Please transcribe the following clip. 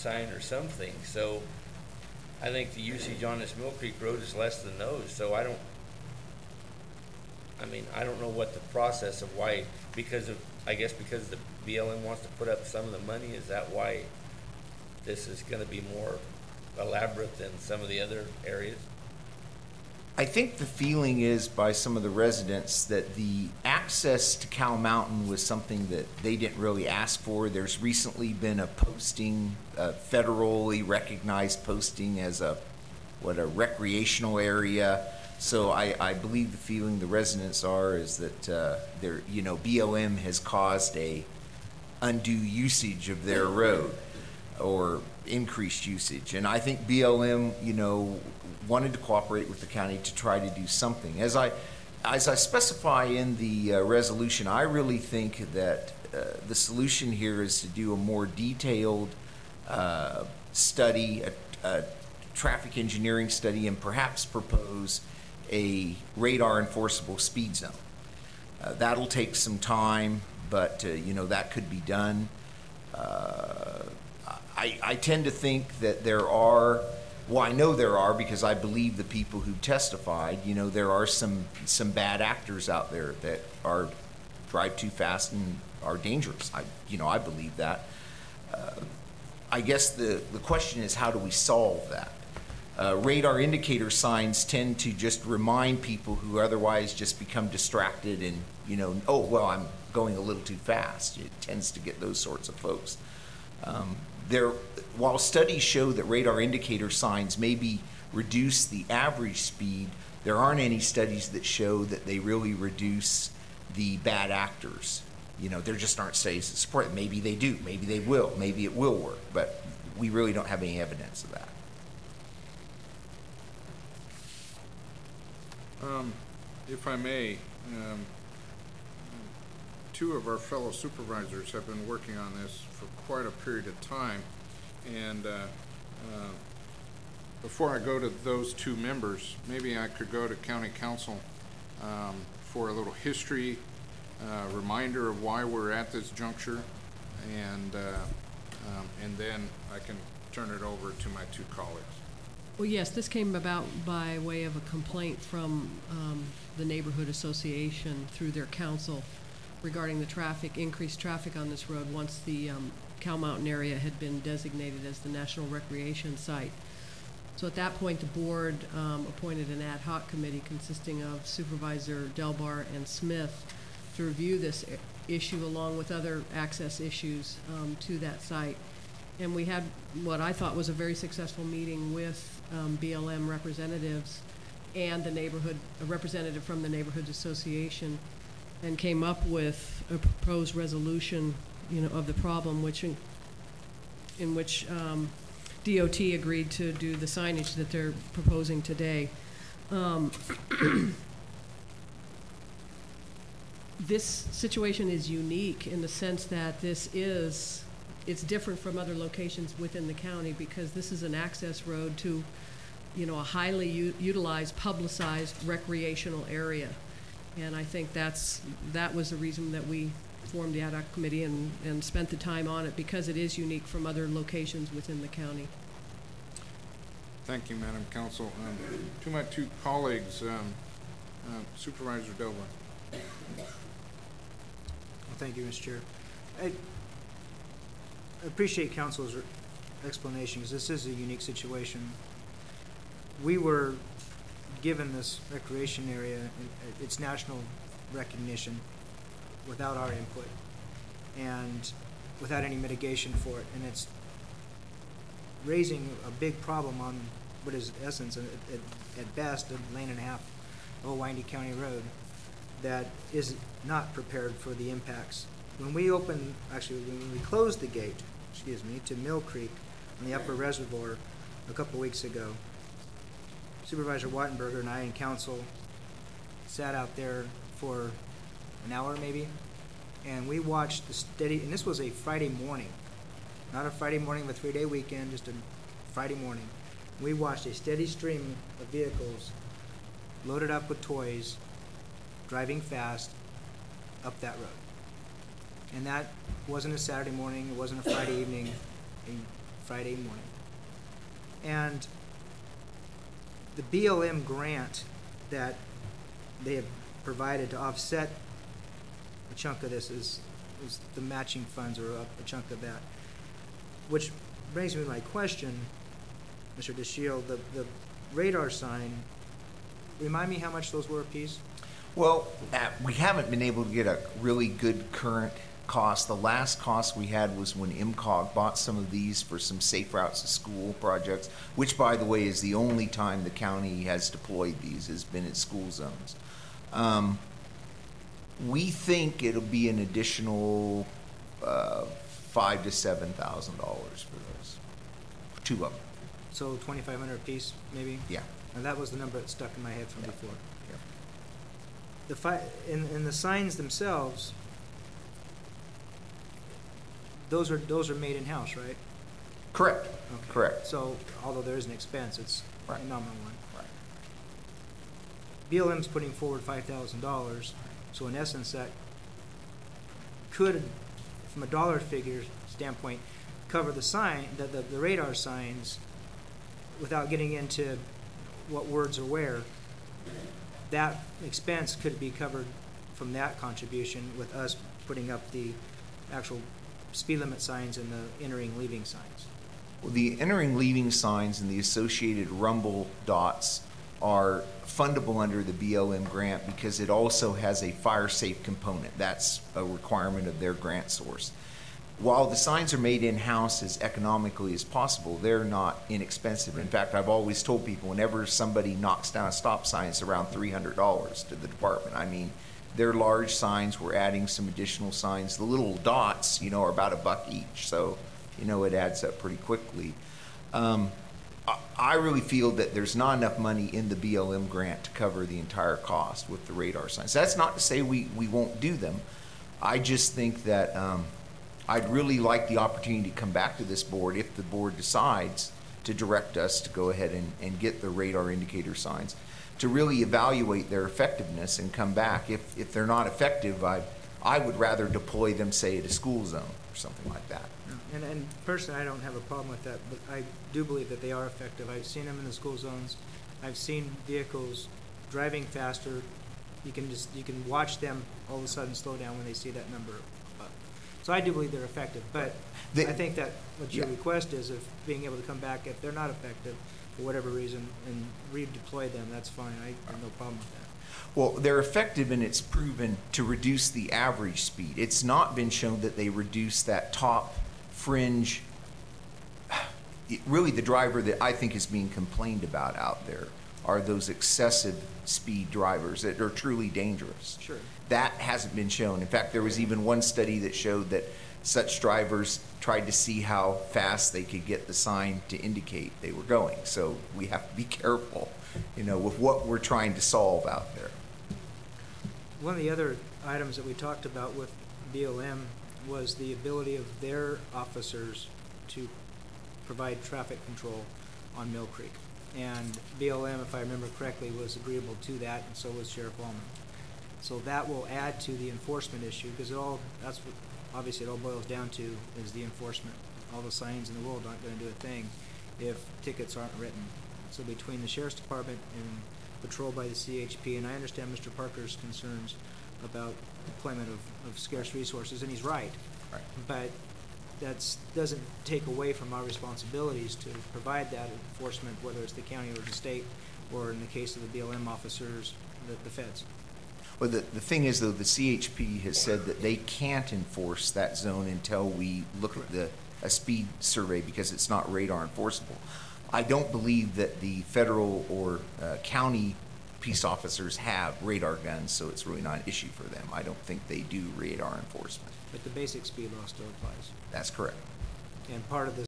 sign or something. So I think the usage on this Mill Creek Road is less than those. So I don't know what the process of why, I guess because the BLM wants to put up some of the money, is that why this is going to be more elaborate than some of the other areas? I think the feeling is by some of the residents that the access to Cow Mountain was something that they didn't really ask for. There's recently been a posting, a federally recognized posting as a recreational area. So I believe the feeling the residents are is that BLM has caused a undue usage of their road or increased usage. And I think BLM, wanted to cooperate with the county to try to do something. As I specify in the resolution, I really think that the solution here is to do a more detailed study, a traffic engineering study, and perhaps propose a radar enforceable speed zone. That'll take some time, but that could be done. I tend to think that there are, well, I know there are because I believe the people who testified, there are some bad actors out there that drive too fast and are dangerous. I believe that. I guess the question is, how do we solve that? Radar indicator signs tend to just remind people who otherwise just become distracted and, oh, well, I'm going a little too fast. It tends to get those sorts of folks. While studies show that radar indicator signs maybe reduce the average speed, there aren't any studies that show that they really reduce the bad actors. There just aren't studies that support it. Maybe they do, maybe they will, maybe it will work, but we really don't have any evidence of that. If I may, two of our fellow supervisors have been working on this for quite a period of time, and before I go to those two members, maybe I could go to County Council for a little history, reminder of why we're at this juncture, and then I can turn it over to my two colleagues. Well, yes, this came about by way of a complaint from the neighborhood association through their council regarding the increased traffic on this road once the Cow Mountain area had been designated as the National Recreation Site. So at that point, the board appointed an ad hoc committee consisting of Supervisor Delbar and Smith to review this issue along with other access issues to that site. And we had what I thought was a very successful meeting with BLM representatives and a representative from the Neighborhood Association, and came up with a proposed resolution, of the problem, in which DOT agreed to do the signage that they're proposing today. This situation is unique in the sense that it's different from other locations within the county because this is an access road to, a highly utilized, publicized recreational area. And I think that was the reason that we formed the ad hoc committee and spent the time on it, because it is unique from other locations within the county. Thank you, Madam Council. To my two colleagues, Supervisor Delbar. Well, thank you, Mr. Chair. I appreciate Council's explanation, because this is a unique situation. We were given this recreation area, its national recognition, without our input and without any mitigation for it, and it's raising a big problem on what is, in essence, at best, a lane and a half of a windy county road that is not prepared for the impacts. When we closed the gate, to Mill Creek on the upper reservoir a couple weeks ago, Supervisor Wattenberger and I and council sat out there for an hour maybe, and we watched the steady, and this was a Friday morning, not a Friday morning of a 3-day weekend, just a Friday morning. We watched a steady stream of vehicles loaded up with toys, driving fast up that road. And that wasn't a Saturday morning, it wasn't a Friday evening, a Friday morning. And the BLM grant that they have provided to offset a chunk of this is the matching funds, or a chunk of that. Which brings me to my question, Mr. DeShiel, the radar sign, remind me how much those were a piece? Well, we haven't been able to get a really good current cost. The last cost we had was when MCOG bought some of these for some safe routes to school projects, which, by the way, is the only time the county has deployed these, has been at school zones. We think it'll be an additional $5,000 to $7,000 for those, two of them. So 2,500 a piece, maybe? Yeah. And that was the number that stuck in my head from before. Yeah. In the signs themselves, those are made in-house, right? Correct. Okay. Correct. So although there is an expense, it's Right. a nominal one. Right. BLM's putting forward $5,000, so in essence that could, from a dollar figure standpoint, cover the sign, the radar signs, without getting into what words are where. That expense could be covered from that contribution, with us putting up the actual speed limit signs and the entering, leaving signs. Well, the entering, leaving signs and the associated rumble dots are fundable under the BLM grant because it also has a fire safe component. That's a requirement of their grant source. While the signs are made in-house as economically as possible, they're not inexpensive. In fact, I've always told people whenever somebody knocks down a stop sign, it's around $300 to the department. I mean, they're large signs. We're adding some additional signs. The little dots, are about $1 each, so it adds up pretty quickly. I really feel that there's not enough money in the BLM grant to cover the entire cost with the radar signs. That's not to say we won't do them. I just think that I'd really like the opportunity to come back to this board if the board decides to direct us to go ahead and get the radar indicator signs, to really evaluate their effectiveness and come back. If they're not effective, I would rather deploy them, say, at a school zone or something like that. And personally, I don't have a problem with that, but I do believe that they are effective. I've seen them in the school zones. I've seen vehicles driving faster. You can watch them all of a sudden slow down when they see that number up. So I do believe they're effective, but I think that what your request is of being able to come back if they're not effective for whatever reason and redeploy them, that's fine. I have no problem with that. Well, they're effective, and it's proven to reduce the average speed. It's not been shown that they reduce that top fringe. Really, the driver that I think is being complained about out there are those excessive speed drivers that are truly dangerous. Sure. That hasn't been shown. In fact, there was even one study that showed that such drivers tried to see how fast they could get the sign to indicate they were going. So we have to be careful, with what we're trying to solve out there. One of the other items that we talked about with BLM was the ability of their officers to provide traffic control on Mill Creek. And BLM, if I remember correctly, was agreeable to that, and so was Sheriff Allman. So that will add to the enforcement issue, because that's what obviously it all boils down to, is the enforcement. All the signs in the world aren't going to do a thing if tickets aren't written. So between the Sheriff's Department and patrol by the CHP, and I understand Mr. Parker's concerns about deployment of scarce resources, and he's right. Right. But that doesn't take away from our responsibilities to provide that enforcement, whether it's the county or the state, or in the case of the BLM officers, the feds. Well, the thing is, though, the CHP has said that they can't enforce that zone until we look at a speed survey, because it's not radar enforceable. I don't believe that the federal or county peace officers have radar guns, so it's really not an issue for them. I don't think they do radar enforcement. But the basic speed law still applies. That's correct. And part of the